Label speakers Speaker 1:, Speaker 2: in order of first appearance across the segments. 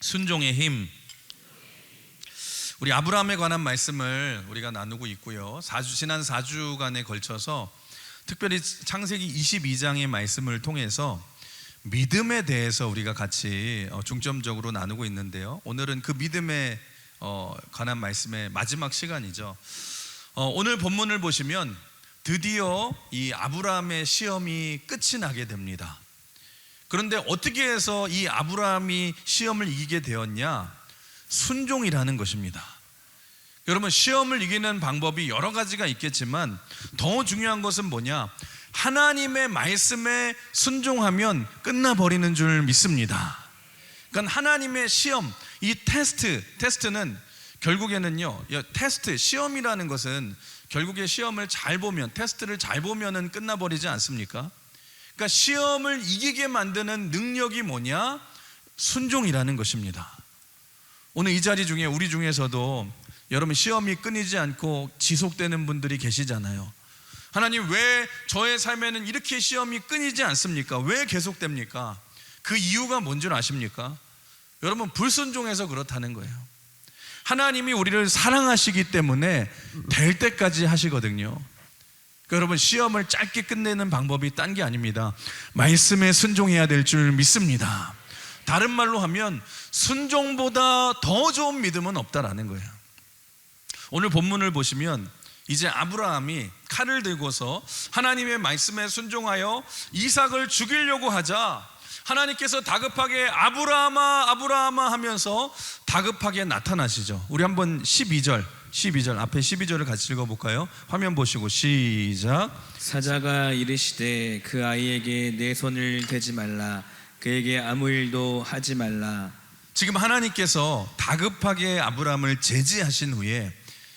Speaker 1: 순종의 힘. 우리 아브라함에 관한 말씀을 우리가 나누고 있고요. 지난 4주간에 걸쳐서 특별히 창세기 22장의 말씀을 통해서 믿음에 대해서 우리가 같이 중점적으로 나누고 있는데요. 오늘은 그 믿음에 관한 말씀의 마지막 시간이죠. 오늘 본문을 보시면 드디어 이 아브라함의 시험이 끝이 나게 됩니다. 그런데 어떻게 해서 이 아브라함이 시험을 이기게 되었냐? 순종이라는 것입니다. 여러분, 시험을 이기는 방법이 여러 가지가 있겠지만 더 중요한 것은 뭐냐? 하나님의 말씀에 순종하면 끝나버리는 줄 믿습니다. 그러니까 하나님의 시험, 이 테스트는 결국에는요, 시험이라는 것은 결국에 시험을 잘 보면, 테스트를 잘 보면은 끝나버리지 않습니까? 그러니까 시험을 이기게 만드는 능력이 뭐냐? 순종이라는 것입니다. 오늘 이 자리 중에 우리 중에서도 여러분 시험이 끊이지 않고 지속되는 분들이 계시잖아요. 하나님, 왜 저의 삶에는 이렇게 시험이 끊이지 않습니까? 왜 계속됩니까? 그 이유가 뭔 줄 아십니까? 여러분, 불순종해서 그렇다는 거예요. 하나님이 우리를 사랑하시기 때문에 될 때까지 하시거든요. 그러니까 여러분, 시험을 짧게 끝내는 방법이 딴 게 아닙니다. 말씀에 순종해야 될 줄 믿습니다. 다른 말로 하면 순종보다 더 좋은 믿음은 없다라는 거예요. 오늘 본문을 보시면 이제 아브라함이 칼을 들고서 하나님의 말씀에 순종하여 이삭을 죽이려고 하자 하나님께서 다급하게 아브라함아 아브라함아 하면서 다급하게 나타나시죠. 우리 한번 12절 앞에 12절을 같이 읽어볼까요? 화면 보시고 시작.
Speaker 2: 사자가 이르시되 그 아이에게 내 손을 대지 말라, 그에게 아무 일도 하지 말라.
Speaker 1: 지금 하나님께서 다급하게 아브라함을 제지하신 후에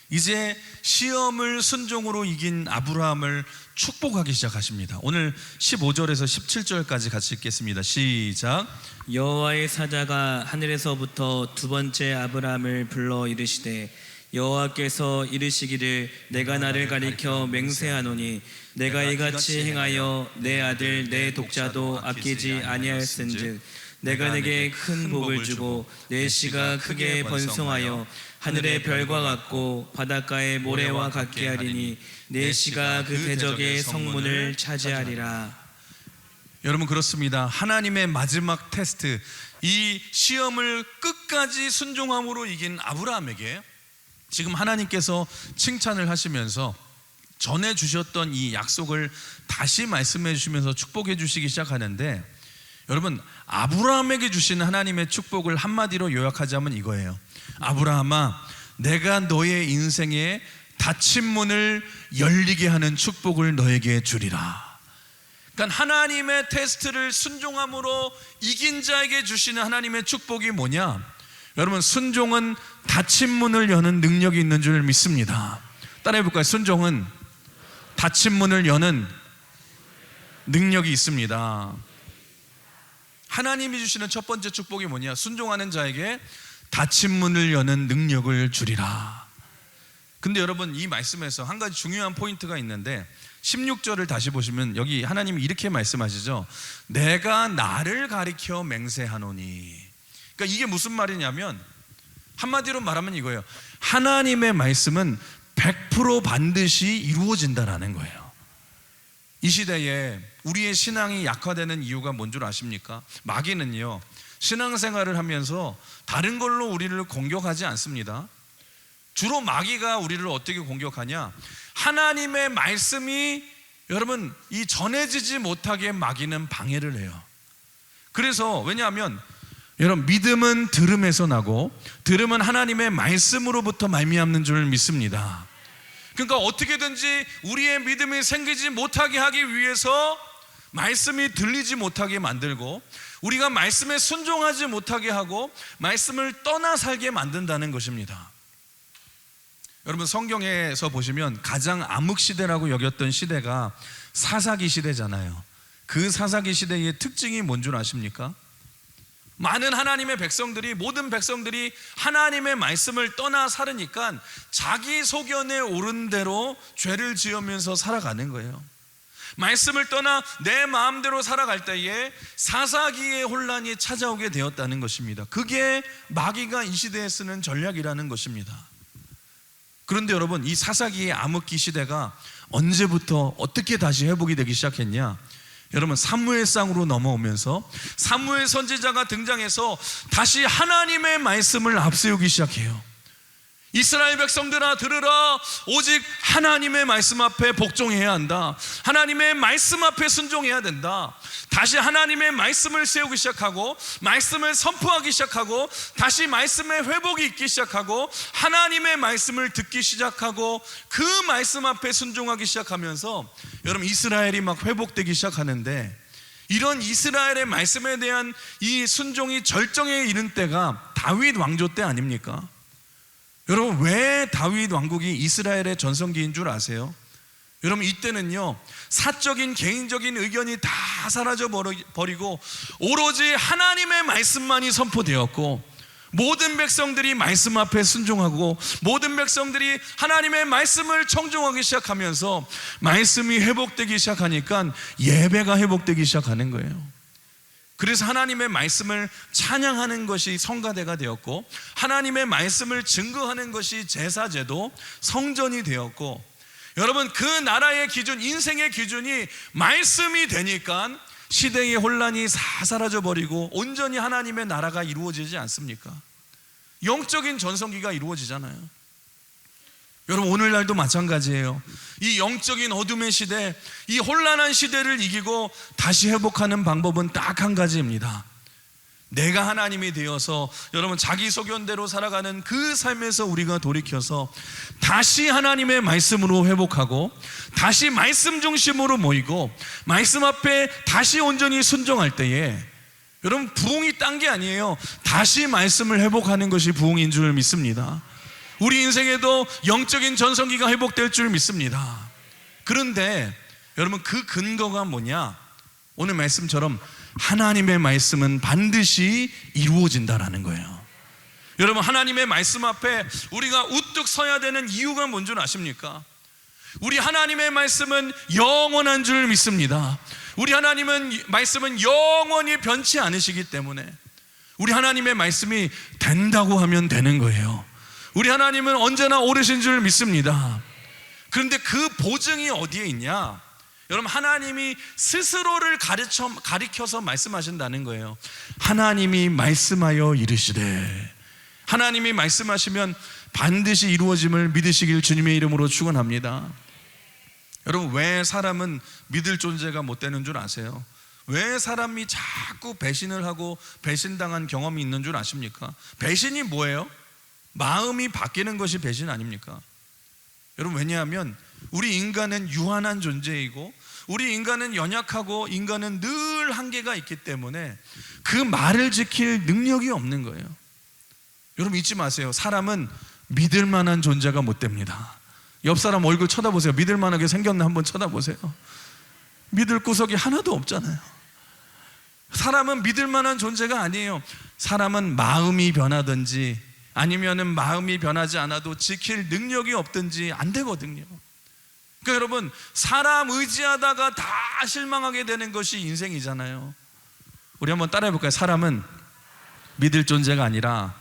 Speaker 1: 이제 시험을 순종으로 이긴 아브라함을 축복하기 시작하십니다. 오늘 15절에서 17절까지 같이 읽겠습니다. 시작.
Speaker 2: 여호와의 사자가 하늘에서부터 두 번째 아브라함을 불러 이르시되 여호와께서 이르시기를 내가 나를 가리켜 맹세하노니 내가 이같이 행하여 내 아들 내 독자도 아끼지 아니하였은즉 내가 내게 큰 복을 주고 내 씨가 크게 번성하여 하늘의 별과 같고 바닷가의 모래와 같게 하리니 내 씨가 그 대적의 성문을 차지하리라.
Speaker 1: 여러분, 그렇습니다. 하나님의 마지막 테스트, 이 시험을 끝까지 순종함으로 이긴 아브라함에게 지금 하나님께서 칭찬을 하시면서 전해주셨던 이 약속을 다시 말씀해 주시면서 축복해 주시기 시작하는데, 여러분, 아브라함에게 주시는 하나님의 축복을 한마디로 요약하자면 이거예요. 아브라함아, 내가 너의 인생에 닫힌 문을 열리게 하는 축복을 너에게 주리라. 그러니까 하나님의 테스트를 순종함으로 이긴 자에게 주시는 하나님의 축복이 뭐냐? 여러분, 순종은 닫힌 문을 여는 능력이 있는 줄 믿습니다. 따라해 볼까요? 순종은 닫힌 문을 여는 능력이 있습니다. 하나님이 주시는 첫 번째 축복이 뭐냐? 순종하는 자에게 닫힌 문을 여는 능력을 주리라. 근데 여러분, 이 말씀에서 한 가지 중요한 포인트가 있는데 16절을 다시 보시면 여기 하나님이 이렇게 말씀하시죠. 내가 나를 가리켜 맹세하노니. 그러니까 이게 무슨 말이냐면 한마디로 말하면 이거예요. 하나님의 말씀은 100% 반드시 이루어진다라는 거예요. 이 시대에 우리의 신앙이 약화되는 이유가 뭔 줄 아십니까? 마귀는요, 신앙생활을 하면서 다른 걸로 우리를 공격하지 않습니다. 주로 마귀가 우리를 어떻게 공격하냐? 하나님의 말씀이 여러분 이 전해지지 못하게 마귀는 방해를 해요. 그래서 왜냐하면 여러분, 믿음은 들음에서 나고 들음은 하나님의 말씀으로부터 말미암는 줄 믿습니다. 그러니까 어떻게든지 우리의 믿음이 생기지 못하게 하기 위해서 말씀이 들리지 못하게 만들고 우리가 말씀에 순종하지 못하게 하고 말씀을 떠나 살게 만든다는 것입니다. 여러분, 성경에서 보시면 가장 암흑시대라고 여겼던 시대가 사사기 시대잖아요. 그 사사기 시대의 특징이 뭔 줄 아십니까? 많은 하나님의 백성들이, 모든 백성들이 하나님의 말씀을 떠나 살으니까 자기 소견에 오른 대로 죄를 지으면서 살아가는 거예요. 말씀을 떠나 내 마음대로 살아갈 때에 사사기의 혼란이 찾아오게 되었다는 것입니다. 그게 마귀가 이 시대에 쓰는 전략이라는 것입니다. 그런데 여러분, 이 사사기의 암흑기 시대가 언제부터 어떻게 다시 회복이 되기 시작했냐? 여러분, 사무엘상으로 넘어오면서 사무엘 선지자가 등장해서 다시 하나님의 말씀을 앞세우기 시작해요. 이스라엘 백성들아 들으라, 오직 하나님의 말씀 앞에 복종해야 한다. 하나님의 말씀 앞에 순종해야 된다. 다시 하나님의 말씀을 세우기 시작하고 말씀을 선포하기 시작하고 다시 말씀의 회복이 있기 시작하고 하나님의 말씀을 듣기 시작하고 그 말씀 앞에 순종하기 시작하면서 여러분, 이스라엘이 막 회복되기 시작하는데, 이런 이스라엘의 말씀에 대한 이 순종이 절정에 이른 때가 다윗 왕조 때 아닙니까? 여러분, 왜 다윗 왕국이 이스라엘의 전성기인 줄 아세요? 여러분, 이때는요, 사적인 개인적인 의견이 다 사라져 버리고 오로지 하나님의 말씀만이 선포되었고, 모든 백성들이 말씀 앞에 순종하고 모든 백성들이 하나님의 말씀을 청종하기 시작하면서 말씀이 회복되기 시작하니까 예배가 회복되기 시작하는 거예요. 그래서 하나님의 말씀을 찬양하는 것이 성가대가 되었고, 하나님의 말씀을 증거하는 것이 제사제도, 성전이 되었고, 여러분, 그 나라의 기준, 인생의 기준이 말씀이 되니까 시대의 혼란이 다 사라져 버리고 온전히 하나님의 나라가 이루어지지 않습니까? 영적인 전성기가 이루어지잖아요. 여러분, 오늘날도 마찬가지예요. 이 영적인 어둠의 시대, 이 혼란한 시대를 이기고 다시 회복하는 방법은 딱 한 가지입니다. 내가 하나님이 되어서 여러분, 자기 소견대로 살아가는 그 삶에서 우리가 돌이켜서 다시 하나님의 말씀으로 회복하고 다시 말씀 중심으로 모이고 말씀 앞에 다시 온전히 순종할 때에 여러분, 부흥이 딴 게 아니에요. 다시 말씀을 회복하는 것이 부흥인 줄 믿습니다. 우리 인생에도 영적인 전성기가 회복될 줄 믿습니다. 그런데 여러분, 그 근거가 뭐냐? 오늘 말씀처럼 하나님의 말씀은 반드시 이루어진다라는 거예요. 여러분, 하나님의 말씀 앞에 우리가 우뚝 서야 되는 이유가 뭔 줄 아십니까? 우리 하나님의 말씀은 영원한 줄 믿습니다. 우리 하나님은 말씀은 영원히 변치 않으시기 때문에 우리 하나님의 말씀이 된다고 하면 되는 거예요. 우리 하나님은 언제나 오르신 줄 믿습니다. 그런데 그 보증이 어디에 있냐? 여러분, 하나님이 스스로를 가리켜서 말씀하신다는 거예요. 하나님이 말씀하여 이르시되, 하나님이 말씀하시면 반드시 이루어짐을 믿으시길 주님의 이름으로 축원합니다. 여러분, 왜 사람은 믿을 존재가 못 되는 줄 아세요? 왜 사람이 자꾸 배신을 하고 배신당한 경험이 있는 줄 아십니까? 배신이 뭐예요? 마음이 바뀌는 것이 배신 아닙니까? 여러분, 왜냐하면 우리 인간은 유한한 존재이고 우리 인간은 연약하고 인간은 늘 한계가 있기 때문에 그 말을 지킬 능력이 없는 거예요. 여러분, 잊지 마세요. 사람은 믿을 만한 존재가 못 됩니다. 옆 사람 얼굴 쳐다보세요. 믿을 만하게 생겼나 한번 쳐다보세요. 믿을 구석이 하나도 없잖아요. 사람은 믿을 만한 존재가 아니에요. 사람은 마음이 변하든지 아니면은 마음이 변하지 않아도 지킬 능력이 없든지 안 되거든요. 그러니까 여러분, 사람 의지하다가 다 실망하게 되는 것이 인생이잖아요. 우리 한번 따라해 볼까요? 사람은 믿을 존재가 아니라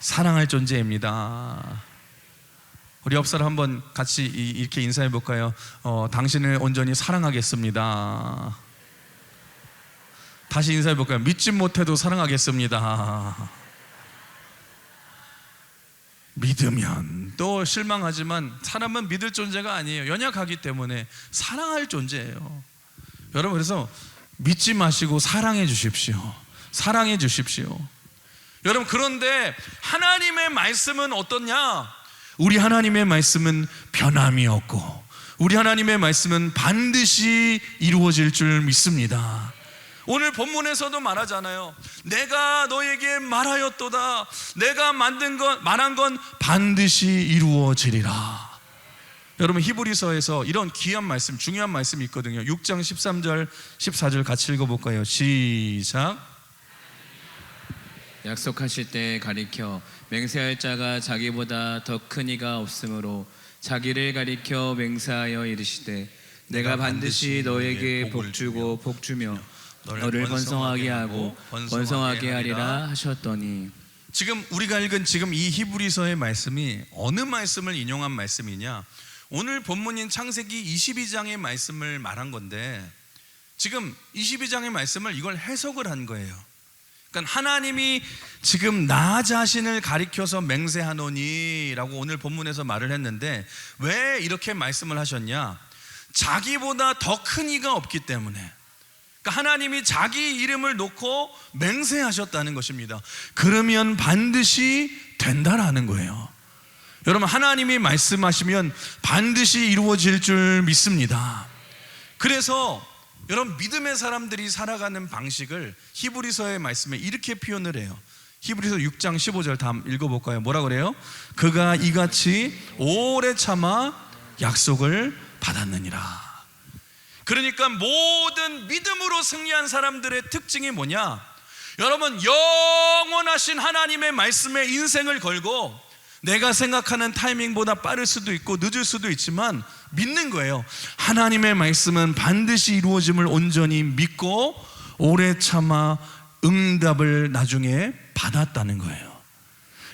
Speaker 1: 사랑할 존재입니다. 우리 옆 사람 한번 같이 이렇게 인사해 볼까요? 당신을 온전히 사랑하겠습니다. 다시 인사해 볼까요? 믿지 못해도 사랑하겠습니다. 믿으면 또 실망하지만 사람은 믿을 존재가 아니에요. 연약하기 때문에 사랑할 존재예요. 여러분, 그래서 믿지 마시고 사랑해 주십시오. 사랑해 주십시오. 여러분, 그런데 하나님의 말씀은 어떻냐? 우리 하나님의 말씀은 변함이 없고 우리 하나님의 말씀은 반드시 이루어질 줄 믿습니다. 오늘 본문에서도 말하잖아요. 내가 너에게 말하였도다. 내가 말한 건 반드시 이루어지리라. 여러분, 히브리서에서 이런 귀한 말씀, 중요한 말씀이 있거든요. 6장 13절 14절 같이 읽어볼까요? 시작.
Speaker 2: 약속하실 때 가리켜 맹세할 자가 자기보다 더 큰 이가 없으므로 자기를 가리켜 맹세하여 이르시되 내가 반드시 너에게 복주고 복주며 너를 번성하게 하고 번성하게 하리라 하셨더니.
Speaker 1: 지금 우리가 읽은 지금 이 히브리서의 말씀이 어느 말씀을 인용한 말씀이냐? 오늘 본문인 창세기 22장의 말씀을 말한 건데, 지금 22장의 말씀을 이걸 해석을 한 거예요. 그러니까 하나님이 지금 나 자신을 가리켜서 맹세하노니라고 오늘 본문에서 말을 했는데, 왜 이렇게 말씀을 하셨냐? 자기보다 더 큰 이가 없기 때문에. 그러니까 하나님이 자기 이름을 놓고 맹세하셨다는 것입니다. 그러면 반드시 된다라는 거예요. 여러분, 하나님이 말씀하시면 반드시 이루어질 줄 믿습니다. 그래서 여러분, 믿음의 사람들이 살아가는 방식을 히브리서의 말씀에 이렇게 표현을 해요. 히브리서 6장 15절 다음 읽어볼까요? 뭐라 그래요? 그가 이같이 오래 참아 약속을 받았느니라. 그러니까 모든 믿음으로 승리한 사람들의 특징이 뭐냐? 여러분, 영원하신 하나님의 말씀에 인생을 걸고, 내가 생각하는 타이밍보다 빠를 수도 있고 늦을 수도 있지만 믿는 거예요. 하나님의 말씀은 반드시 이루어짐을 온전히 믿고 오래 참아 응답을 나중에 받았다는 거예요.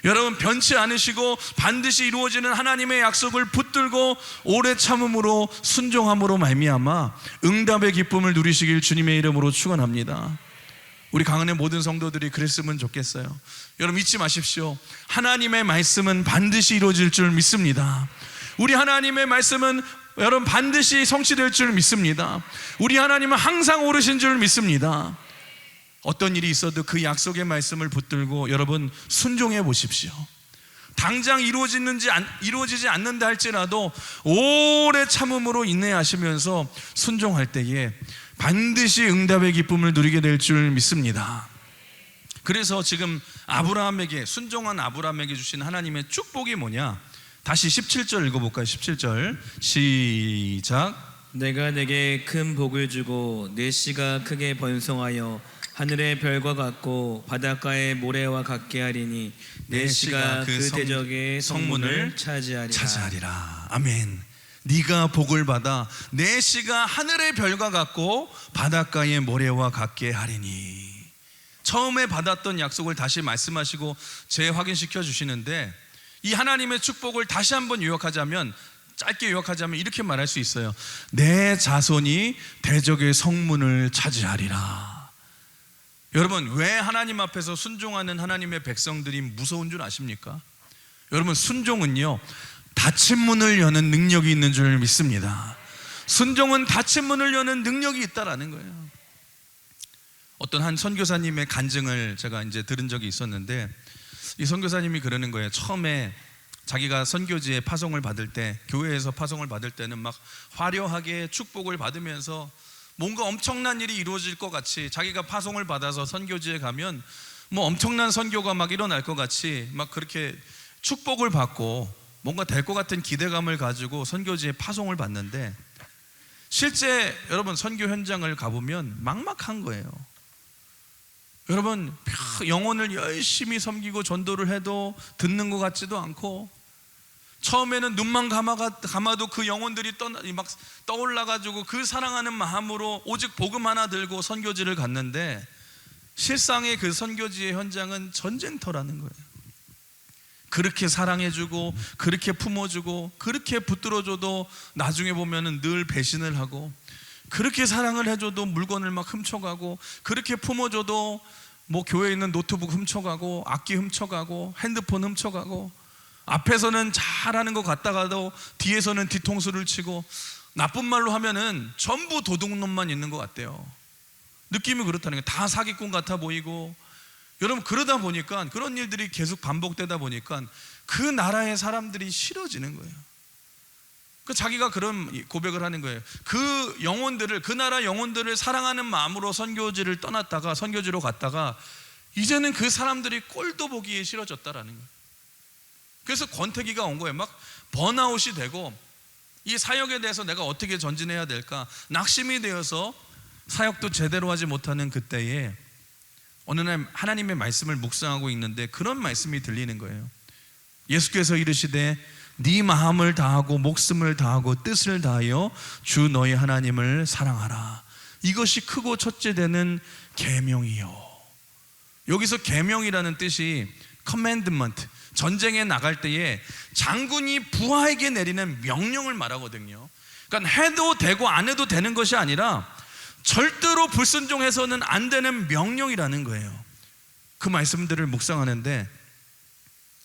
Speaker 1: 여러분, 변치 않으시고 반드시 이루어지는 하나님의 약속을 붙들고 오래 참음으로 순종함으로 말미암아 응답의 기쁨을 누리시길 주님의 이름으로 축원합니다. 우리 강은의 모든 성도들이 그랬으면 좋겠어요. 여러분, 잊지 마십시오. 하나님의 말씀은 반드시 이루어질 줄 믿습니다. 우리 하나님의 말씀은 여러분 반드시 성취될 줄 믿습니다. 우리 하나님은 항상 오르신 줄 믿습니다. 어떤 일이 있어도 그 약속의 말씀을 붙들고 여러분 순종해 보십시오. 당장 이루어지지 않는다 할지라도 오래 참음으로 인내하시면서 순종할 때에 반드시 응답의 기쁨을 누리게 될 줄 믿습니다. 그래서 지금 아브라함에게, 순종한 아브라함에게 주신 하나님의 축복이 뭐냐? 다시 17절 읽어볼까요? 17절 시작.
Speaker 2: 내가 내게 큰 복을 주고 내 씨가 크게 번성하여 하늘의 별과 같고 바닷가의 모래와 같게 하리니 내 씨가 그 대적의 성문을 차지하리라.
Speaker 1: 아멘. 네가 복을 받아 내 씨가 하늘의 별과 같고 바닷가의 모래와 같게 하리니. 처음에 받았던 약속을 다시 말씀하시고 재확인시켜 주시는데, 이 하나님의 축복을 다시 한번 요약하자면, 짧게 요약하자면 이렇게 말할 수 있어요. 내 자손이 대적의 성문을 차지하리라. 여러분, 왜 하나님 앞에서 순종하는 하나님의 백성들이 무서운 줄 아십니까? 여러분, 순종은요 닫힌 문을 여는 능력이 있는 줄 믿습니다. 순종은 닫힌 문을 여는 능력이 있다라는 거예요. 어떤 한 선교사님의 간증을 제가 이제 들은 적이 있었는데, 이 선교사님이 그러는 거예요. 처음에 자기가 선교지에 파송을 받을 때, 교회에서 파송을 받을 때는 막 화려하게 축복을 받으면서 뭔가 엄청난 일이 이루어질 것 같이, 자기가 파송을 받아서 선교지에 가면 뭐 엄청난 선교가 막 일어날 것 같이 막 그렇게 축복을 받고 뭔가 될 것 같은 기대감을 가지고 선교지에 파송을 받는데, 실제 여러분 선교 현장을 가보면 막막한 거예요. 여러분, 영혼을 열심히 섬기고 전도를 해도 듣는 것 같지도 않고, 처음에는 눈만 감아도 그 영혼들이 막 떠올라가지고 그 사랑하는 마음으로 오직 복음 하나 들고 선교지를 갔는데, 실상의 그 선교지의 현장은 전쟁터라는 거예요. 그렇게 사랑해주고 그렇게 품어주고 그렇게 붙들어줘도 나중에 보면은 늘 배신을 하고, 그렇게 사랑을 해줘도 물건을 막 훔쳐가고, 그렇게 품어줘도 뭐 교회에 있는 노트북 훔쳐가고 악기 훔쳐가고 핸드폰 훔쳐가고, 앞에서는 잘하는 것 같다가도 뒤에서는 뒤통수를 치고, 나쁜 말로 하면은 전부 도둑놈만 있는 것 같대요. 느낌이 그렇다는 거예요. 다 사기꾼 같아 보이고. 여러분, 그러다 보니까, 그런 일들이 계속 반복되다 보니까 그 나라의 사람들이 싫어지는 거예요. 자기가 그런 고백을 하는 거예요. 그 영혼들을, 그 나라 영혼들을 사랑하는 마음으로 선교지를 떠났다가, 선교지로 갔다가 이제는 그 사람들이 꼴도 보기 싫어졌다라는 거예요. 그래서 권태기가 온 거예요. 막 번아웃이 되고, 이 사역에 대해서 내가 어떻게 전진해야 될까 낙심이 되어서 사역도 제대로 하지 못하는 그때에 어느 날 하나님의 말씀을 묵상하고 있는데 그런 말씀이 들리는 거예요. 예수께서 이르시되 네 마음을 다하고 목숨을 다하고 뜻을 다하여 주 너희 하나님을 사랑하라. 이것이 크고 첫째 되는 계명이요. 여기서 계명이라는 뜻이 commandment, 전쟁에 나갈 때에 장군이 부하에게 내리는 명령을 말하거든요. 그러니까 해도 되고 안 해도 되는 것이 아니라 절대로 불순종해서는 안 되는 명령이라는 거예요. 그 말씀들을 묵상하는데,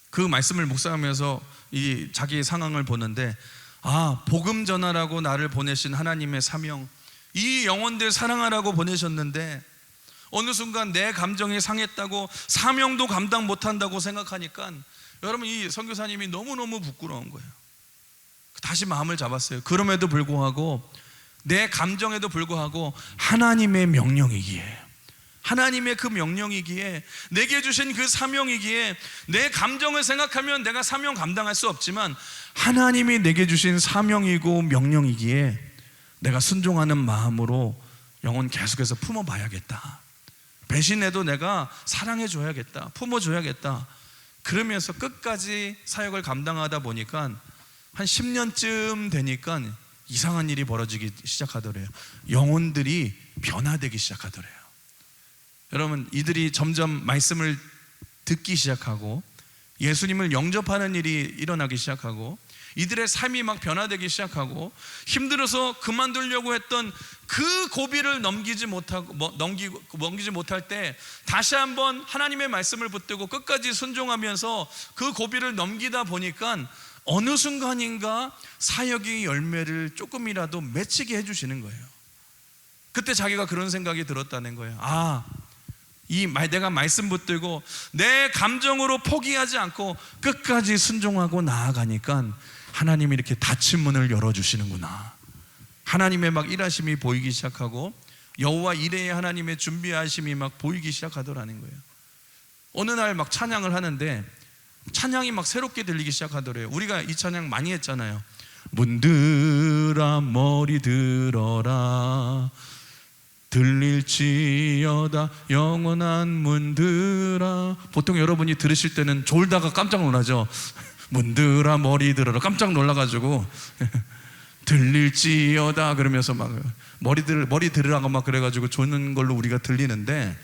Speaker 1: 그 말씀을 묵상하면서 이 자기의 상황을 보는데, 아, 복음 전하라고 나를 보내신 하나님의 사명, 이 영혼들 사랑하라고 보내셨는데 어느 순간 내 감정이 상했다고 사명도 감당 못한다고 생각하니까 여러분, 이 선교사님이 너무너무 부끄러운 거예요. 다시 마음을 잡았어요. 그럼에도 불구하고, 내 감정에도 불구하고 하나님의 명령이기에, 하나님의 그 명령이기에, 내게 주신 그 사명이기에, 내 감정을 생각하면 내가 사명 감당할 수 없지만 하나님이 내게 주신 사명이고 명령이기에 내가 순종하는 마음으로 영혼 계속해서 품어봐야겠다. 배신해도 내가 사랑해줘야겠다, 품어줘야겠다. 그러면서 끝까지 사역을 감당하다 보니까 한 10년쯤 되니까 이상한 일이 벌어지기 시작하더래요. 영혼들이 변화되기 시작하더래요. 여러분, 이들이 점점 말씀을 듣기 시작하고 예수님을 영접하는 일이 일어나기 시작하고 이들의 삶이 막 변화되기 시작하고 힘들어서 그만두려고 했던 그 고비를 넘기지 못할 때 다시 한번 하나님의 말씀을 붙들고 끝까지 순종하면서 그 고비를 넘기다 보니까 어느 순간인가 사역의 열매를 조금이라도 맺히게 해주시는 거예요. 그때 자기가 그런 생각이 들었다는 거예요. 아, 내가 말씀 붙들고 내 감정으로 포기하지 않고 끝까지 순종하고 나아가니까 하나님이 이렇게 닫힌 문을 열어주시는구나. 하나님의 막 일하심이 보이기 시작하고 여호와 이레의 하나님의 준비하심이 막 보이기 시작하더라는 거예요. 어느 날 막 찬양을 하는데 찬양이 막 새롭게 들리기 시작하더래요. 우리가 이 찬양 많이 했잖아요. 문들아 머리 들어라, 들릴지어다 영원한 문들아. 보통 여러분이 들으실 때는 졸다가 깜짝 놀라죠. 문들아 머리 들어라, 깜짝 놀라가지고 들릴지어다 그러면서 막 머리 들으라고 막 그래가지고 조는 걸로 우리가 들리는데,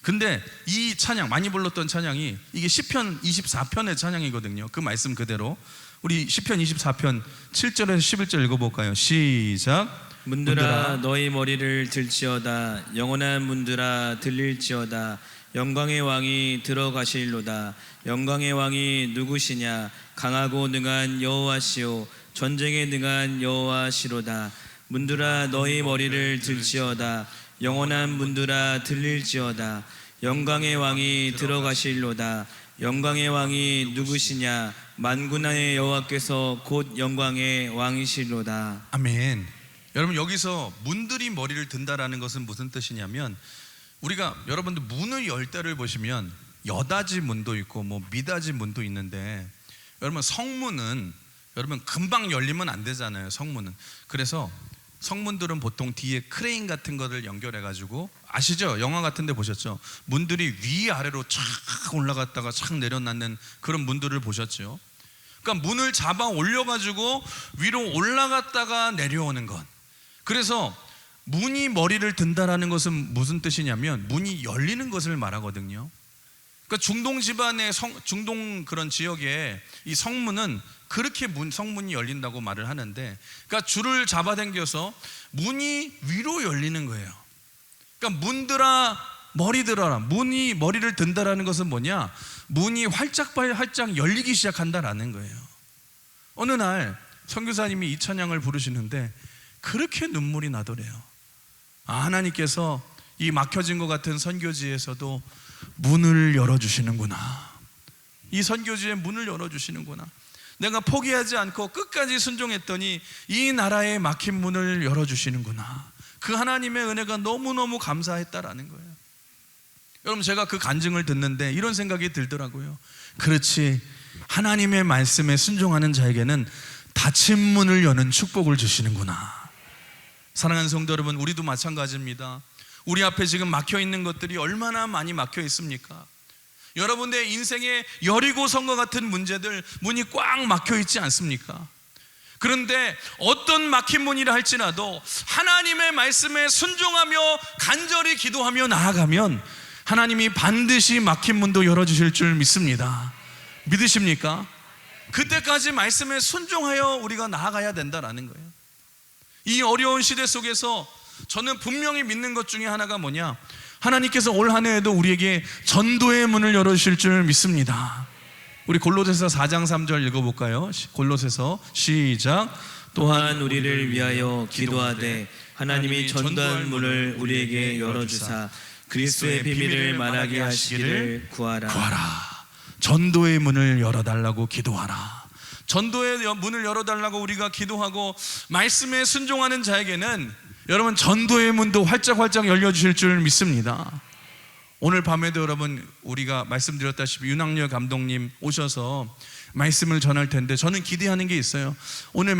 Speaker 1: 근데 이 찬양, 많이 불렀던 찬양이 이게 시편 24편의 찬양이거든요. 그 말씀 그대로 우리 시편 24편 7절에서 11절 읽어볼까요? 시작.
Speaker 2: 문들아 너희 머리를 들지어다, 영원한 문들아 들릴지어다. 영광의 왕이 들어가실로다. 영광의 왕이 누구시냐? 강하고 능한 여호와시오, 전쟁에 능한 여호와시로다. 문들아 너희 머리를 들지어다, 영원한 문들아 들릴지어다. 영광의 왕이 들어가실로다. 영광의 왕이 누구시냐? 만군의 여호와께서 곧 영광의 왕이실로다.
Speaker 1: 아멘. 여러분, 여기서 문들이 머리를 든다라는 것은 무슨 뜻이냐면, 우리가 여러분들 문을 열 때를 보시면 여닫이 문도 있고 뭐 미닫이 문도 있는데, 여러분 성문은 여러분 금방 열리면 안 되잖아요. 성문은. 그래서 성문들은 보통 뒤에 크레인 같은 거를 연결해 가지고, 아시죠? 영화 같은 데 보셨죠? 문들이 위아래로 쫙 올라갔다가 쫙 내려놨는 그런 문들을 보셨죠? 그러니까 문을 잡아 올려 가지고 위로 올라갔다가 내려오는 것. 그래서 문이 머리를 든다라는 것은 무슨 뜻이냐면 문이 열리는 것을 말하거든요. 그러니까 중동 집안의 중동 그런 지역에 이 성문은 그렇게 성문이 열린다고 말을 하는데, 그러니까 줄을 잡아당겨서 문이 위로 열리는 거예요. 그러니까 문들아 머리 들어라, 문이 머리를 든다라는 것은 뭐냐? 문이 활짝 열리기 시작한다라는 거예요. 어느 날 선교사님이 이 찬양을 부르시는데 그렇게 눈물이 나더래요. 하나님께서 이 막혀진 것 같은 선교지에서도 문을 열어주시는구나. 이 선교지에 문을 열어주시는구나. 내가 포기하지 않고 끝까지 순종했더니 이 나라의 막힌 문을 열어주시는구나. 그 하나님의 은혜가 너무너무 감사했다라는 거예요. 여러분, 제가 그 간증을 듣는데 이런 생각이 들더라고요. 그렇지, 하나님의 말씀에 순종하는 자에게는 닫힌 문을 여는 축복을 주시는구나. 사랑하는 성도 여러분, 우리도 마찬가지입니다. 우리 앞에 지금 막혀 있는 것들이 얼마나 많이 막혀 있습니까? 여러분의 인생의 여리고 성과 같은 문제들 문이 꽉 막혀 있지 않습니까? 그런데 어떤 막힌 문이라 할지라도 하나님의 말씀에 순종하며 간절히 기도하며 나아가면 하나님이 반드시 막힌 문도 열어주실 줄 믿습니다. 믿으십니까? 그때까지 말씀에 순종하여 우리가 나아가야 된다라는 거예요. 이 어려운 시대 속에서 저는 분명히 믿는 것 중에 하나가 뭐냐, 하나님께서 올 한 해에도 우리에게 전도의 문을 열어주실 줄 믿습니다. 우리 골로새서 4장 3절 읽어볼까요? 골로새서 시작.
Speaker 2: 또한 우리를 위하여 기도하되 하나님이 전도할 문을 우리에게 열어주사 그리스도의 비밀을 말하게 하시기를 구하라.
Speaker 1: 전도의 문을 열어달라고 기도하라. 전도의 문을 열어달라고 우리가 기도하고 말씀에 순종하는 자에게는 여러분 전도의 문도 활짝활짝 열려주실 줄 믿습니다. 오늘 밤에도 여러분 우리가 말씀드렸다시피 윤학열 감독님 오셔서 말씀을 전할 텐데 저는 기대하는 게 있어요. 오늘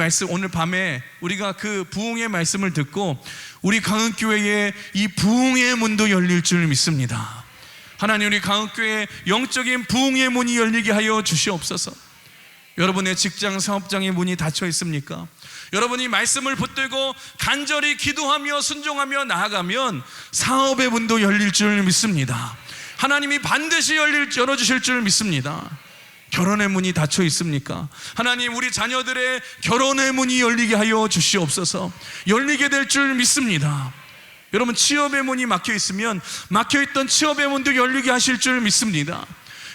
Speaker 1: 밤에 우리가 그 부흥의 말씀을 듣고 우리 강흥교회에 이 부흥의 문도 열릴 줄 믿습니다. 하나님, 우리 강흥교회에 영적인 부흥의 문이 열리게 하여 주시옵소서. 여러분의 직장 사업장의 문이 닫혀 있습니까? 여러분이 말씀을 붙들고 간절히 기도하며 순종하며 나아가면 사업의 문도 열릴 줄 믿습니다. 하나님이 반드시 열어주실 줄 믿습니다. 결혼의 문이 닫혀 있습니까? 하나님, 우리 자녀들의 결혼의 문이 열리게 하여 주시옵소서. 열리게 될 줄 믿습니다. 여러분, 취업의 문이 막혀 있으면 막혀있던 취업의 문도 열리게 하실 줄 믿습니다.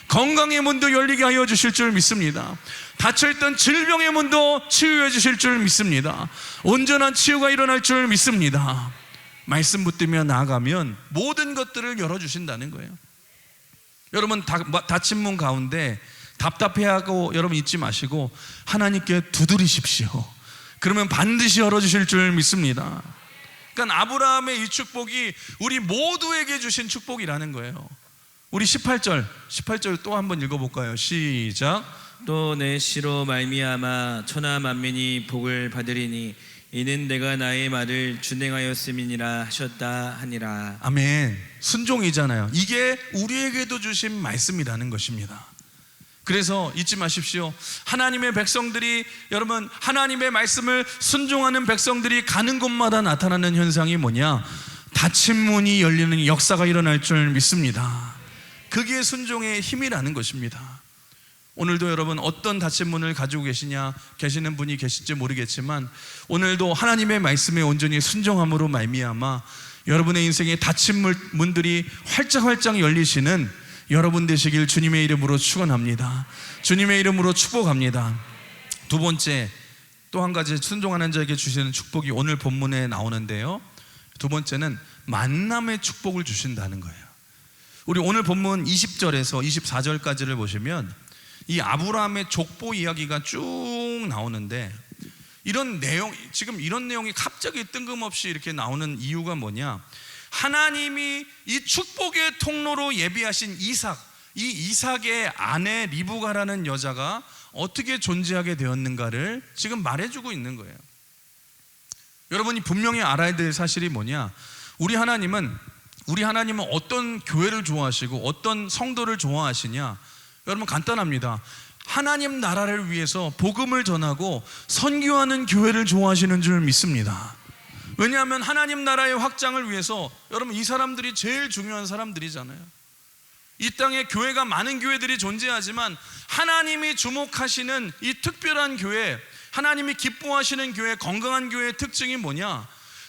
Speaker 1: 건강의 문도 열리게 하여 주실 줄 믿습니다. 닫혀있던 질병의 문도 치유해 주실 줄 믿습니다. 온전한 치유가 일어날 줄 믿습니다. 말씀 붙들며 나아가면 모든 것들을 열어주신다는 거예요. 여러분, 닫힌 문 가운데 답답해하고 여러분 잊지 마시고 하나님께 두드리십시오. 그러면 반드시 열어주실 줄 믿습니다. 그러니까 아브라함의 이 축복이 우리 모두에게 주신 축복이라는 거예요. 우리 18절 또 한번 읽어볼까요? 시작.
Speaker 2: 또 내 씨로 말미암아 천하 만민이 복을 받으리니 이는 내가 나의 말을 준행하였음이니라 하셨다 하니라.
Speaker 1: 아멘. 순종이잖아요. 이게 우리에게도 주신 말씀이라는 것입니다. 그래서 잊지 마십시오. 하나님의 백성들이, 여러분, 하나님의 말씀을 순종하는 백성들이 가는 곳마다 나타나는 현상이 뭐냐? 닫힌 문이 열리는 역사가 일어날 줄 믿습니다. 그게 순종의 힘이라는 것입니다. 오늘도 여러분 어떤 닫힌 문을 가지고 계시는 분이 계실지 모르겠지만 오늘도 하나님의 말씀에 온전히 순종함으로 말미암아 여러분의 인생의 닫힌 문들이 활짝활짝 열리시는 여러분 되시길 주님의 이름으로 축원합니다. 주님의 이름으로 축복합니다. 두 번째, 또 한 가지 순종하는 자에게 주시는 축복이 오늘 본문에 나오는데요, 두 번째는 만남의 축복을 주신다는 거예요. 우리 오늘 본문 20절에서 24절까지를 보시면 이 아브라함의 족보 이야기가 쭉 나오는데 지금 이런 내용이 갑자기 뜬금없이 이렇게 나오는 이유가 뭐냐? 하나님이 이 축복의 통로로 예비하신 이 이삭의 아내 리브가라는 여자가 어떻게 존재하게 되었는가를 지금 말해주고 있는 거예요. 여러분이 분명히 알아야 될 사실이 뭐냐? 우리 하나님은 어떤 교회를 좋아하시고 어떤 성도를 좋아하시냐? 여러분, 간단합니다. 하나님 나라를 위해서 복음을 전하고 선교하는 교회를 좋아하시는 줄 믿습니다. 왜냐하면 하나님 나라의 확장을 위해서, 여러분, 이 사람들이 제일 중요한 사람들이잖아요. 이 땅에 교회가 많은 교회들이 존재하지만 하나님이 주목하시는 이 특별한 교회, 하나님이 기뻐하시는 교회, 건강한 교회의 특징이 뭐냐?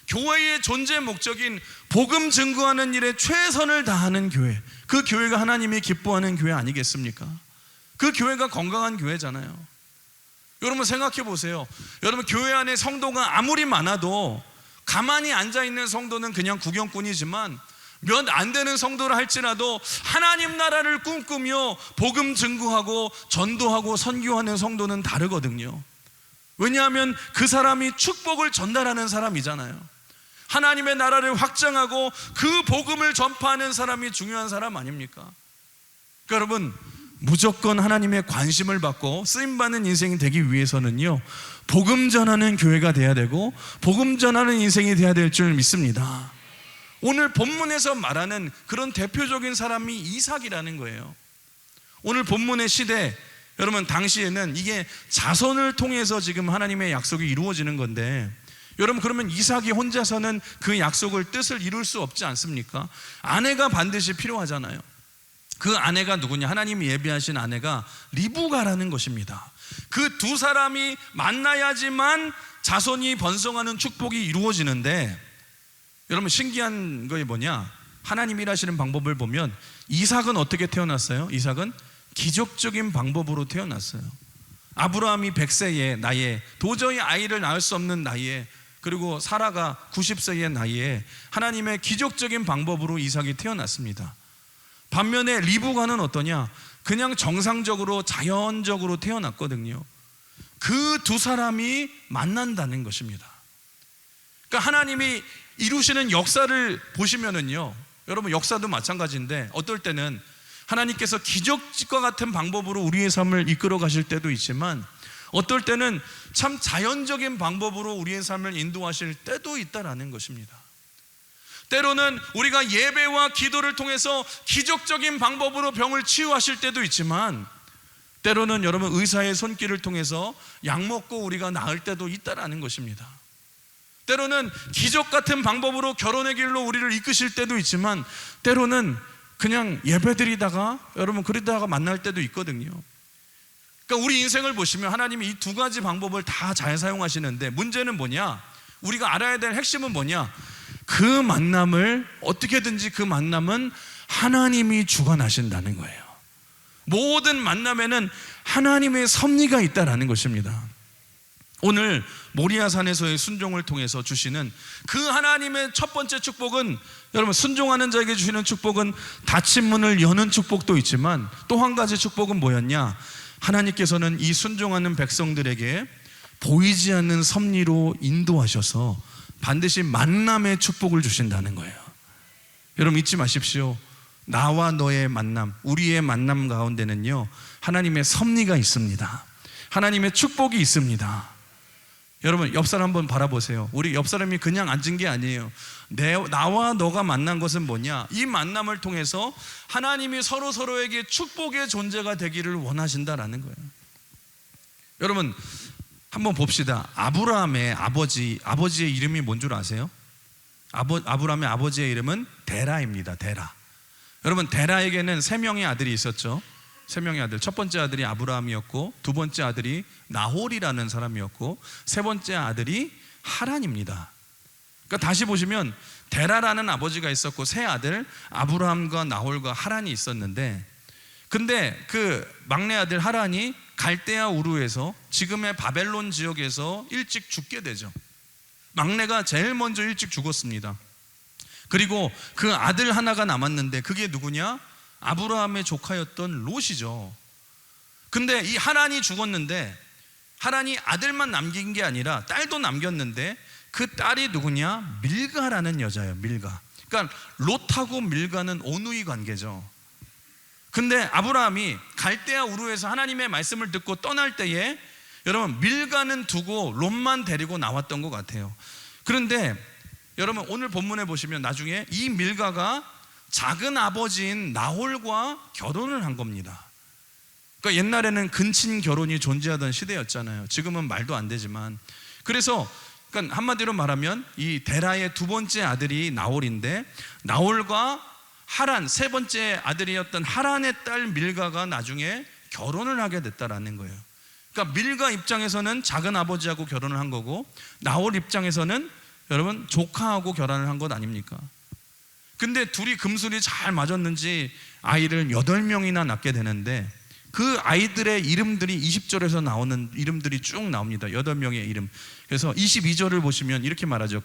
Speaker 1: 교회의 존재 목적인 복음 증거하는 일에 최선을 다하는 교회, 그 교회가 하나님이 기뻐하는 교회 아니겠습니까? 그 교회가 건강한 교회잖아요. 여러분 생각해 보세요. 여러분, 교회 안에 성도가 아무리 많아도 가만히 앉아있는 성도는 그냥 구경꾼이지만 몇 안 되는 성도를 할지라도 하나님 나라를 꿈꾸며 복음 증거하고 전도하고 선교하는 성도는 다르거든요. 왜냐하면 그 사람이 축복을 전달하는 사람이잖아요. 하나님의 나라를 확장하고 그 복음을 전파하는 사람이 중요한 사람 아닙니까? 그러니까 여러분, 무조건 하나님의 관심을 받고 쓰임받는 인생이 되기 위해서는요, 복음 전하는 교회가 돼야 되고 복음 전하는 인생이 돼야 될 줄 믿습니다. 오늘 본문에서 말하는 그런 대표적인 사람이 이삭이라는 거예요. 오늘 본문의 시대, 여러분 당시에는 이게 자손을 통해서 지금 하나님의 약속이 이루어지는 건데, 여러분 그러면 이삭이 혼자서는 그 약속을 뜻을 이룰 수 없지 않습니까? 아내가 반드시 필요하잖아요. 그 아내가 누구냐? 하나님이 예비하신 아내가 리브가라는 것입니다. 그 두 사람이 만나야지만 자손이 번성하는 축복이 이루어지는데, 여러분 신기한 거이 뭐냐? 하나님이 일하시는 방법을 보면 이삭은 어떻게 태어났어요? 이삭은 기적적인 방법으로 태어났어요. 아브라함이 100세의 나이에, 도저히 아이를 낳을 수 없는 나이에, 그리고 사라가 90세의 나이에 하나님의 기적적인 방법으로 이삭이 태어났습니다. 반면에 리브가는 어떠냐? 그냥 정상적으로 자연적으로 태어났거든요. 그 두 사람이 만난다는 것입니다. 그러니까 하나님이 이루시는 역사를 보시면은요, 여러분 역사도 마찬가지인데, 어떨 때는 하나님께서 기적과 같은 방법으로 우리의 삶을 이끌어 가실 때도 있지만, 어떨 때는 참 자연적인 방법으로 우리의 삶을 인도하실 때도 있다라는 것입니다. 때로는 우리가 예배와 기도를 통해서 기적적인 방법으로 병을 치유하실 때도 있지만, 때로는 여러분 의사의 손길을 통해서 약 먹고 우리가 나을 때도 있다라는 것입니다. 때로는 기적 같은 방법으로 결혼의 길로 우리를 이끄실 때도 있지만, 때로는 그냥 예배드리다가 여러분 그러다가 만날 때도 있거든요. 그러니까 우리 인생을 보시면 하나님이 이 두 가지 방법을 다 잘 사용하시는데, 문제는 뭐냐? 우리가 알아야 될 핵심은 뭐냐? 그 만남을 어떻게든지 그 만남은 하나님이 주관하신다는 거예요. 모든 만남에는 하나님의 섭리가 있다라는 것입니다. 오늘 모리아산에서의 순종을 통해서 주시는 그 하나님의 첫 번째 축복은, 여러분 순종하는 자에게 주시는 축복은 닫힌 문을 여는 축복도 있지만, 또 한 가지 축복은 뭐였냐? 하나님께서는 이 순종하는 백성들에게 보이지 않는 섭리로 인도하셔서 반드시 만남의 축복을 주신다는 거예요. 여러분 잊지 마십시오. 나와 너의 만남, 우리의 만남 가운데는요 하나님의 섭리가 있습니다. 하나님의 축복이 있습니다. 여러분 옆 사람 한번 바라보세요. 우리 옆 사람이 그냥 앉은 게 아니에요. 나와 너가 만난 것은 뭐냐? 이 만남을 통해서 하나님이 서로에게 축복의 존재가 되기를 원하신다라는 거예요. 여러분 한번 봅시다. 아브라함의 아버지의 이름이 뭔 줄 아세요? 아브라함의 아버지의 이름은 데라입니다. 데라. 여러분 데라에게는 3명의 아들이 있었죠. 3명의 아들. 첫 번째 아들이 아브라함이었고, 두 번째 아들이 나홀이라는 사람이었고, 세 번째 아들이 하란입니다. 그러니까 다시 보시면 데라라는 아버지가 있었고, 세 아들 아브라함과 나홀과 하란이 있었는데, 근데 그 막내 아들 하란이 갈대아 우르에서 지금의 바벨론 지역에서 일찍 죽게 되죠. 막내가 제일 먼저 일찍 죽었습니다. 그리고 그 아들 하나가 남았는데 그게 누구냐? 아브라함의 조카였던 롯이죠. 근데 이 하란이 죽었는데, 하란이 아들만 남긴 게 아니라 딸도 남겼는데, 그 딸이 누구냐? 밀가라는 여자예요. 밀가. 그러니까 롯하고 밀가는 오누이 관계죠. 근데 아브라함이 갈대아 우르에서 하나님의 말씀을 듣고 떠날 때에 여러분 밀가는 두고 롯만 데리고 나왔던 것 같아요. 그런데 여러분 오늘 본문에 보시면 나중에 이 밀가가 작은 아버지인 나홀과 결혼을 한 겁니다. 그러니까 옛날에는 근친 결혼이 존재하던 시대였잖아요. 지금은 말도 안 되지만. 그래서 그러니까 한마디로 말하면 이 데라의 두 번째 아들이 나홀인데, 나홀과 하란, 세 번째 아들이었던 하란의 딸 밀가가 나중에 결혼을 하게 됐다라는 거예요. 그러니까 밀가 입장에서는 작은 아버지하고 결혼을 한 거고, 나홀 입장에서는 여러분 조카하고 결혼을 한 것 아닙니까? 근데 둘이 금술이 잘 맞았는지 아이를 8명이나 낳게 되는데, 그 아이들의 이름들이 20절에서 나오는 이름들이 쭉 나옵니다. 8명의 이름. 그래서 22절을 보시면 이렇게 말하죠.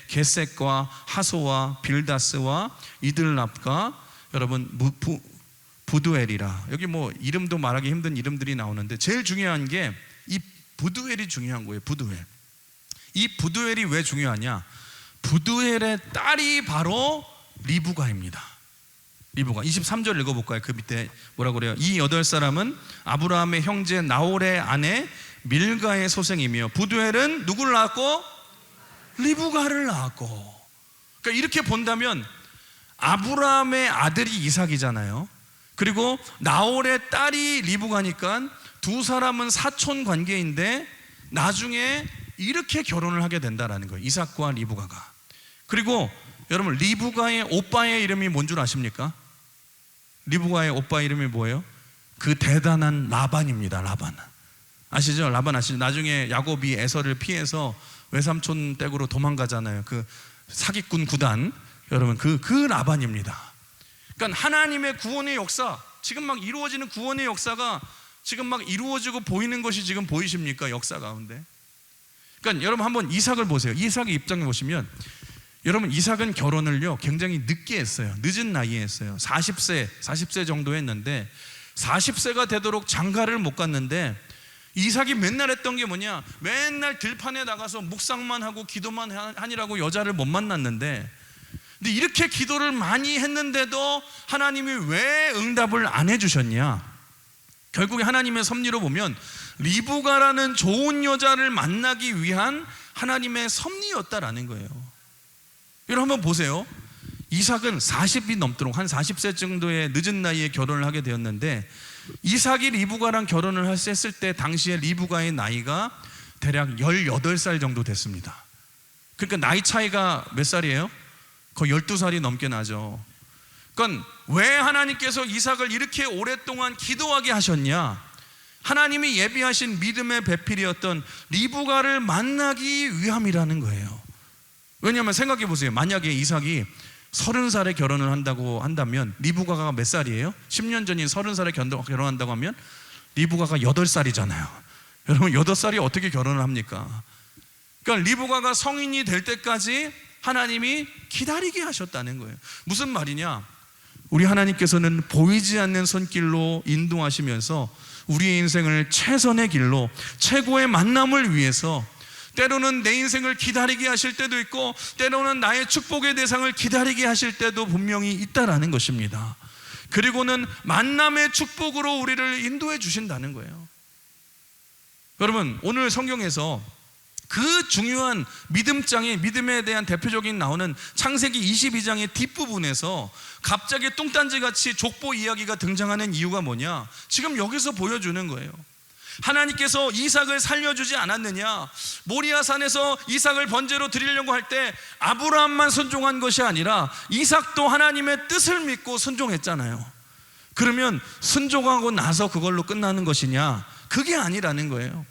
Speaker 1: 게셋과 하소와 빌다스와 이들랍과 여러분 부두엘이라. 여기 뭐 이름도 말하기 힘든 이름들이 나오는데, 제일 중요한 게 이 부두엘이 중요한 거예요. 부두엘. 이 부두엘이 왜 중요하냐? 부두엘의 딸이 바로 리브가입니다. 리브가. 23절 읽어볼까요? 그 밑에 뭐라고 그래요? 이 8사람은 아브라함의 형제 나홀의 아내 밀가의 소생이며, 부두엘은 누구를 낳았고? 리브가를 낳았고. 그러니까 이렇게 본다면 아브라함의 아들이 이삭이잖아요. 그리고 나홀의 딸이 리브가니까 두 사람은 사촌 관계인데 나중에 이렇게 결혼을 하게 된다라는 거예요. 이삭과 리브가가. 그리고 여러분, 리브가의 오빠의 이름이 뭔 줄 아십니까? 리브가의 오빠 이름이 뭐예요? 그 대단한 라반입니다. 라반. 아시죠? 라반 아시죠? 나중에 야곱이 에서를 피해서 외삼촌 댁으로 도망가잖아요. 그 사기꾼 구단. 여러분, 그 라반입니다. 그러니까 하나님의 구원의 역사, 지금 막 이루어지는 구원의 역사가 지금 막 이루어지고 보이는 것이 지금 보이십니까? 역사 가운데. 그러니까 여러분 한번 이삭을 보세요. 이삭의 입장에 보시면, 여러분 이삭은 결혼을요 굉장히 늦게 했어요. 늦은 나이에 했어요. 40세 정도 했는데 40세가 되도록 장가를 못 갔는데, 이삭이 맨날 했던 게 뭐냐? 맨날 들판에 나가서 묵상만 하고 기도만 하니라고 여자를 못 만났는데, 근데 이렇게 기도를 많이 했는데도 하나님이 왜 응답을 안 해주셨냐? 결국에 하나님의 섭리로 보면 리브가라는 좋은 여자를 만나기 위한 하나님의 섭리였다라는 거예요. 여러분 한번 보세요. 이삭은 40이 넘도록 한 40세 정도의 늦은 나이에 결혼을 하게 되었는데, 이삭이 리브가랑 결혼을 했을 때 당시에 리브가의 나이가 대략 18살 정도 됐습니다. 그러니까 나이 차이가 몇 살이에요? 거의 12살이 넘게 나죠. 그러니까 왜 하나님께서 이삭을 이렇게 오랫동안 기도하게 하셨냐? 하나님이 예비하신 믿음의 배필이었던 리브가를 만나기 위함이라는 거예요. 왜냐하면 생각해 보세요. 만약에 이삭이 30살에 결혼을 한다고 한다면 리브가가 몇 살이에요? 10년 전인 30살에 결혼한다고 하면 리브가가 8살이잖아요. 여러분 8살이 어떻게 결혼을 합니까? 그러니까 리브가가 성인이 될 때까지 하나님이 기다리게 하셨다는 거예요. 무슨 말이냐? 우리 하나님께서는 보이지 않는 손길로 인도하시면서 우리의 인생을 최선의 길로, 최고의 만남을 위해서 때로는 내 인생을 기다리게 하실 때도 있고, 때로는 나의 축복의 대상을 기다리게 하실 때도 분명히 있다라는 것입니다. 그리고는 만남의 축복으로 우리를 인도해 주신다는 거예요. 여러분, 오늘 성경에서 그 중요한 믿음장의 믿음에 대한 대표적인 나오는 창세기 22장의 뒷부분에서 갑자기 뚱딴지같이 족보 이야기가 등장하는 이유가 뭐냐? 지금 여기서 보여주는 거예요. 하나님께서 이삭을 살려주지 않았느냐? 모리아산에서 이삭을 번제로 드리려고 할 때 아브라함만 순종한 것이 아니라 이삭도 하나님의 뜻을 믿고 순종했잖아요. 그러면 순종하고 나서 그걸로 끝나는 것이냐? 그게 아니라는 거예요.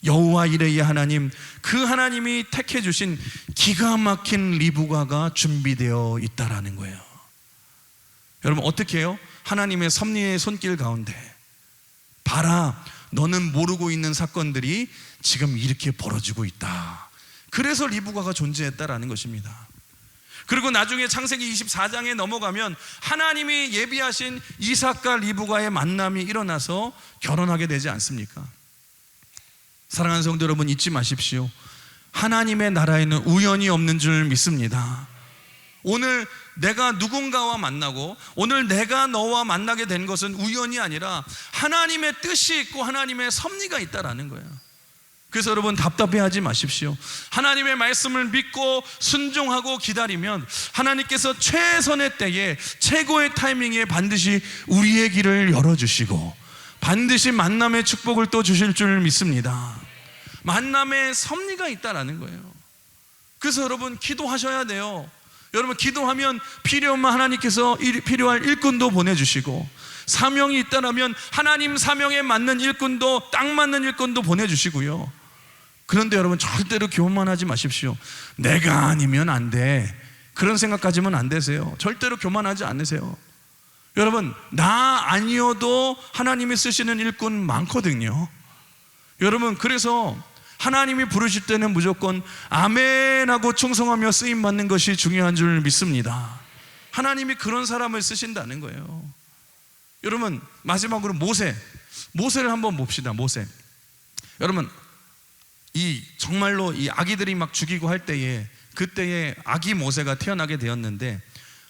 Speaker 1: 여호와 이레의 하나님, 그 하나님이 택해 주신 기가 막힌 리브가가 준비되어 있다라는 거예요. 여러분 어떻게 해요? 하나님의 섭리의 손길 가운데, 봐라, 너는 모르고 있는 사건들이 지금 이렇게 벌어지고 있다. 그래서 리브가가 존재했다라는 것입니다. 그리고 나중에 창세기 24장에 넘어가면 하나님이 예비하신 이삭과 리브가의 만남이 일어나서 결혼하게 되지 않습니까? 사랑하는 성도 여러분, 잊지 마십시오. 하나님의 나라에는 우연이 없는 줄 믿습니다. 오늘 내가 누군가와 만나고 오늘 내가 너와 만나게 된 것은 우연이 아니라 하나님의 뜻이 있고 하나님의 섭리가 있다라는 거예요. 그래서 여러분 답답해하지 마십시오. 하나님의 말씀을 믿고 순종하고 기다리면 하나님께서 최선의 때에 최고의 타이밍에 반드시 우리의 길을 열어주시고 반드시 만남의 축복을 또 주실 줄 믿습니다. 만남의 섭리가 있다라는 거예요. 그래서 여러분 기도하셔야 돼요. 여러분 기도하면 필요하면 하나님께서 필요할 일꾼도 보내주시고, 사명이 있다라면 하나님 사명에 맞는 일꾼도, 딱 맞는 일꾼도 보내주시고요. 그런데 여러분 절대로 교만하지 마십시오. 내가 아니면 안 돼, 그런 생각 가지면 안 되세요. 절대로 교만하지 않으세요. 여러분 나 아니어도 하나님이 쓰시는 일꾼 많거든요. 여러분 그래서 하나님이 부르실 때는 무조건 아멘 하고 충성하며 쓰임받는 것이 중요한 줄 믿습니다. 하나님이 그런 사람을 쓰신다는 거예요. 여러분 마지막으로 모세를 한번 봅시다. 모세. 여러분 정말로 이 아기들이 막 죽이고 할 때에, 그때에 아기 모세가 태어나게 되었는데,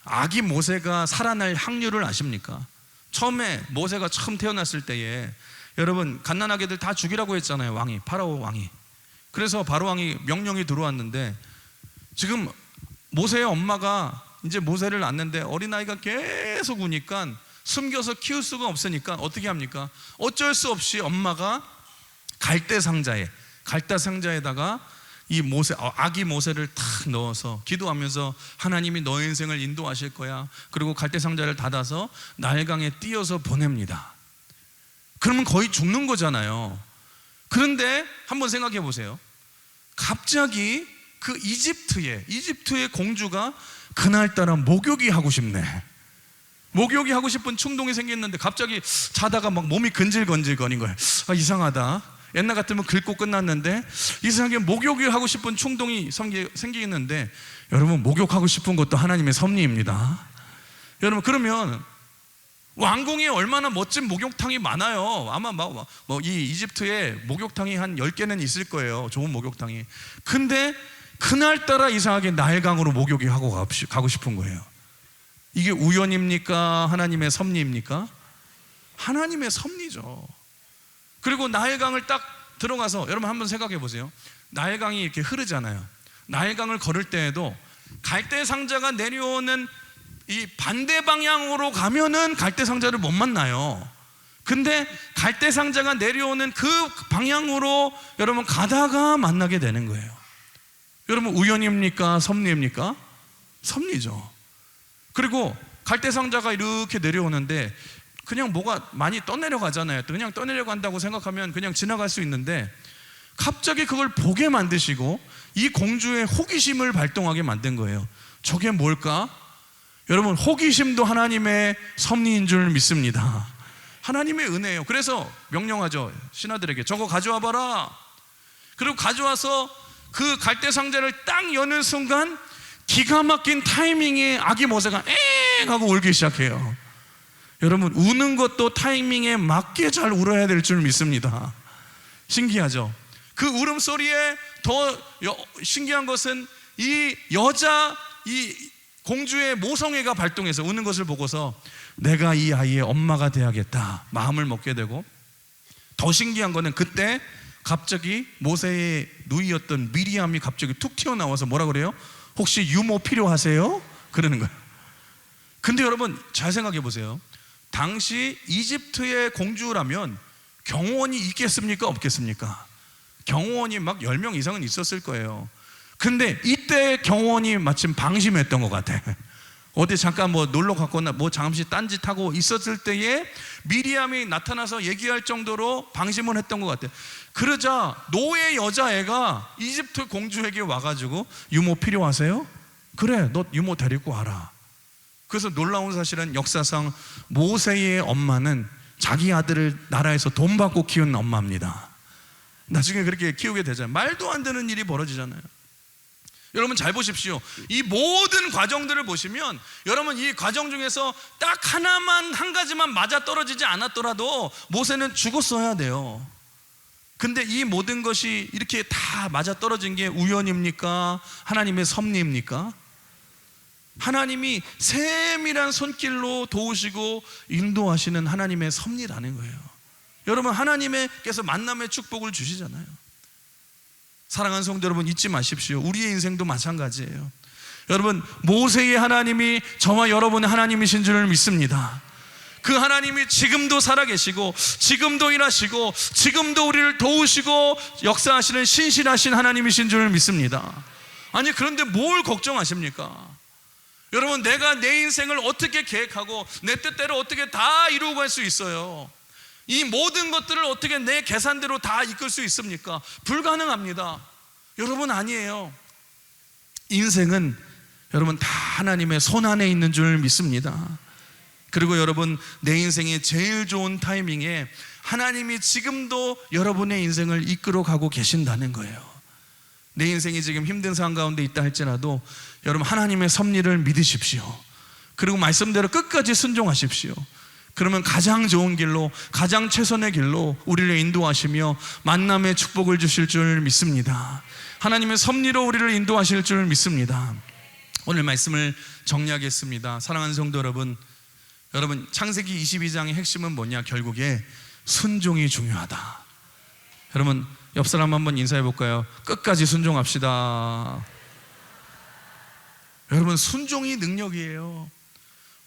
Speaker 1: 아기 모세가 살아날 확률을 아십니까? 처음에 모세가 처음 태어났을 때에 여러분 갓난아기들 다 죽이라고 했잖아요. 왕이, 파라오 왕이. 그래서 바로 왕이 명령이 들어왔는데, 지금 모세의 엄마가 이제 모세를 낳는데 어린아이가 계속 우니까 숨겨서 키울 수가 없으니까 어떻게 합니까? 어쩔 수 없이 엄마가 갈대 상자에다가 이 아기 모세를 탁 넣어서 기도하면서 하나님이 너의 인생을 인도하실 거야. 그리고 갈대 상자를 닫아서 나일강에 띄어서 보냅니다. 그러면 거의 죽는 거잖아요. 그런데 한번 생각해 보세요. 갑자기 그 이집트의 공주가 그날따라 목욕이 하고 싶네. 목욕이 하고 싶은 충동이 생겼는데 갑자기 자다가 막 몸이 근질근질거린 거예요. 이상하다. 옛날 같으면 긁고 끝났는데 이상하게 목욕을 하고 싶은 충동이 생기겠는데, 여러분, 목욕하고 싶은 것도 하나님의 섭리입니다. 여러분, 그러면 왕궁에 얼마나 멋진 목욕탕이 많아요. 아마 이 이집트에 목욕탕이 한 10개는 있을 거예요. 좋은 목욕탕이. 근데 그날따라 이상하게 나일강으로 목욕이 하고 가고 싶은 거예요. 이게 우연입니까? 하나님의 섭리입니까? 하나님의 섭리죠. 그리고 나일강을 딱 들어가서, 여러분 한번 생각해 보세요. 나일강이 이렇게 흐르잖아요. 나일강을 걸을 때에도 갈대 상자가 내려오는 이 반대 방향으로 가면은 갈대 상자를 못 만나요. 근데 갈대 상자가 내려오는 그 방향으로 여러분 가다가 만나게 되는 거예요. 여러분, 우연입니까? 섭리입니까? 섭리죠. 그리고 갈대 상자가 이렇게 내려오는데 그냥 뭐가 많이 떠내려가잖아요. 그냥 떠내려간다고 생각하면 그냥 지나갈 수 있는데 갑자기 그걸 보게 만드시고 이 공주의 호기심을 발동하게 만든 거예요. 저게 뭘까? 여러분, 호기심도 하나님의 섭리인 줄 믿습니다. 하나님의 은혜예요. 그래서 명령하죠. 신하들에게 저거 가져와 봐라. 그리고 가져와서 그 갈대 상자를 딱 여는 순간 기가 막힌 타이밍에 아기 모세가 엥 하고 울기 시작해요. 여러분, 우는 것도 타이밍에 맞게 잘 울어야 될 줄 믿습니다. 신기하죠? 그 울음소리에 더 신기한 것은 이 공주의 모성애가 발동해서 우는 것을 보고서 내가 이 아이의 엄마가 돼야겠다 마음을 먹게 되고, 더 신기한 거는 그때 갑자기 모세의 누이였던 미리암이 갑자기 툭 튀어나와서 뭐라 그래요? 혹시 유모 필요하세요? 그러는 거예요. 근데 여러분 잘 생각해 보세요. 당시 이집트의 공주라면 경호원이 있겠습니까? 없겠습니까? 경호원이 막 10명 이상은 있었을 거예요. 근데 이때 경호원이 마침 방심했던 것 같아. 어디 잠깐 뭐 놀러 갔거나 뭐 잠시 딴짓하고 있었을 때에 미리암이 나타나서 얘기할 정도로 방심을 했던 것 같아. 그러자 노예 여자애가 이집트 공주에게 와가지고 유모 필요하세요? 그래, 너 유모 데리고 와라. 그래서 놀라운 사실은 역사상 모세의 엄마는 자기 아들을 나라에서 돈 받고 키운 엄마입니다. 나중에 그렇게 키우게 되잖아요. 말도 안 되는 일이 벌어지잖아요. 여러분 잘 보십시오. 이 모든 과정들을 보시면 여러분 이 과정 중에서 딱 한 가지만 맞아 떨어지지 않았더라도 모세는 죽었어야 돼요. 근데 이 모든 것이 이렇게 다 맞아 떨어진 게 우연입니까? 하나님의 섭리입니까? 하나님이 세밀한 손길로 도우시고 인도하시는 하나님의 섭리라는 거예요. 여러분, 하나님께서 만남의 축복을 주시잖아요. 사랑하는 성도 여러분, 잊지 마십시오. 우리의 인생도 마찬가지예요. 여러분, 모세의 하나님이 저와 여러분의 하나님이신 줄 믿습니다. 그 하나님이 지금도 살아계시고 지금도 일하시고 지금도 우리를 도우시고 역사하시는 신실하신 하나님이신 줄 믿습니다. 아니, 그런데 뭘 걱정하십니까? 여러분, 내가 내 인생을 어떻게 계획하고 내 뜻대로 어떻게 다 이루고 갈 수 있어요? 이 모든 것들을 어떻게 내 계산대로 다 이끌 수 있습니까? 불가능합니다. 여러분, 아니에요. 인생은 여러분 다 하나님의 손 안에 있는 줄 믿습니다. 그리고 여러분, 내 인생의 제일 좋은 타이밍에 하나님이 지금도 여러분의 인생을 이끌어 가고 계신다는 거예요. 내 인생이 지금 힘든 상황 가운데 있다 할지라도 여러분, 하나님의 섭리를 믿으십시오. 그리고 말씀대로 끝까지 순종하십시오. 그러면 가장 좋은 길로, 가장 최선의 길로 우리를 인도하시며 만남의 축복을 주실 줄 믿습니다. 하나님의 섭리로 우리를 인도하실 줄 믿습니다. 오늘 말씀을 정리하겠습니다. 사랑하는 성도 여러분, 창세기 22장의 핵심은 뭐냐? 결국에 순종이 중요하다. 여러분, 옆 사람 한번 인사해 볼까요? 끝까지 순종합시다. 여러분, 순종이 능력이에요.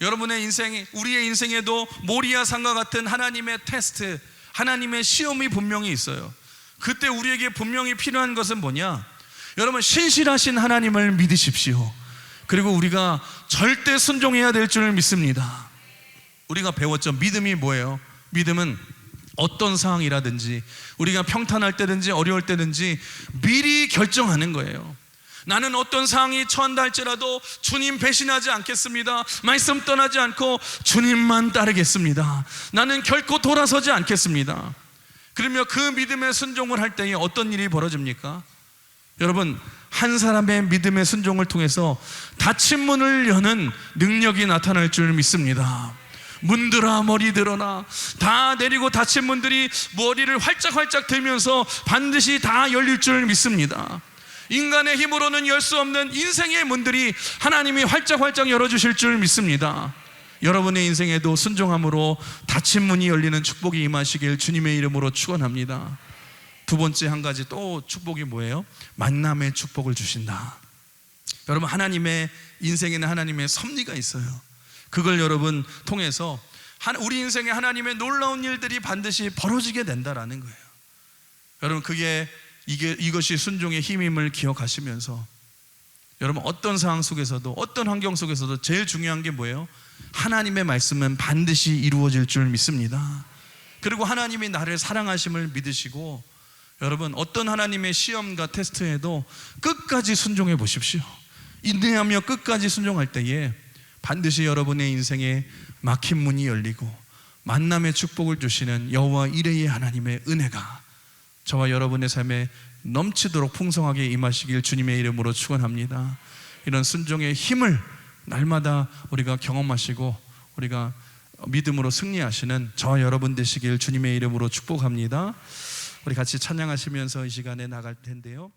Speaker 1: 여러분의 인생이, 우리의 인생에도 모리아산과 같은 하나님의 테스트, 하나님의 시험이 분명히 있어요. 그때 우리에게 분명히 필요한 것은 뭐냐? 여러분, 신실하신 하나님을 믿으십시오. 그리고 우리가 절대 순종해야 될 줄 믿습니다. 우리가 배웠죠. 믿음이 뭐예요? 믿음은 어떤 상황이라든지, 우리가 평탄할 때든지 어려울 때든지 미리 결정하는 거예요. 나는 어떤 상황이 처한다 할지라도 주님 배신하지 않겠습니다. 말씀 떠나지 않고 주님만 따르겠습니다. 나는 결코 돌아서지 않겠습니다. 그러면 그 믿음의 순종을 할 때에 어떤 일이 벌어집니까? 여러분, 한 사람의 믿음의 순종을 통해서 닫힌 문을 여는 능력이 나타날 줄 믿습니다. 문들아 머리 들어라. 다 내리고 닫힌 문들이 머리를 활짝활짝 들면서 반드시 다 열릴 줄 믿습니다. 인간의 힘으로는 열 수 없는 인생의 문들이 하나님이 활짝활짝 열어주실 줄 믿습니다. 여러분의 인생에도 순종함으로 닫힌 문이 열리는 축복이 임하시길 주님의 이름으로 축원합니다. 두 번째 한 가지 또 축복이 뭐예요? 만남의 축복을 주신다. 여러분, 하나님의 인생에는 하나님의 섭리가 있어요. 그걸 여러분 통해서 우리 인생에 하나님의 놀라운 일들이 반드시 벌어지게 된다라는 거예요. 여러분, 이것이 순종의 힘임을 기억하시면서 여러분, 어떤 상황 속에서도, 어떤 환경 속에서도 제일 중요한 게 뭐예요? 하나님의 말씀은 반드시 이루어질 줄 믿습니다. 그리고 하나님이 나를 사랑하심을 믿으시고, 여러분, 어떤 하나님의 시험과 테스트에도 끝까지 순종해 보십시오. 인내하며 끝까지 순종할 때에 반드시 여러분의 인생에 막힌 문이 열리고 만남의 축복을 주시는 여호와 이레의 하나님의 은혜가 저와 여러분의 삶에 넘치도록 풍성하게 임하시길 주님의 이름으로 축원합니다. 이런 순종의 힘을 날마다 우리가 경험하시고 우리가 믿음으로 승리하시는 저와 여러분 되시길 주님의 이름으로 축복합니다. 우리 같이 찬양하시면서 이 시간에 나갈 텐데요.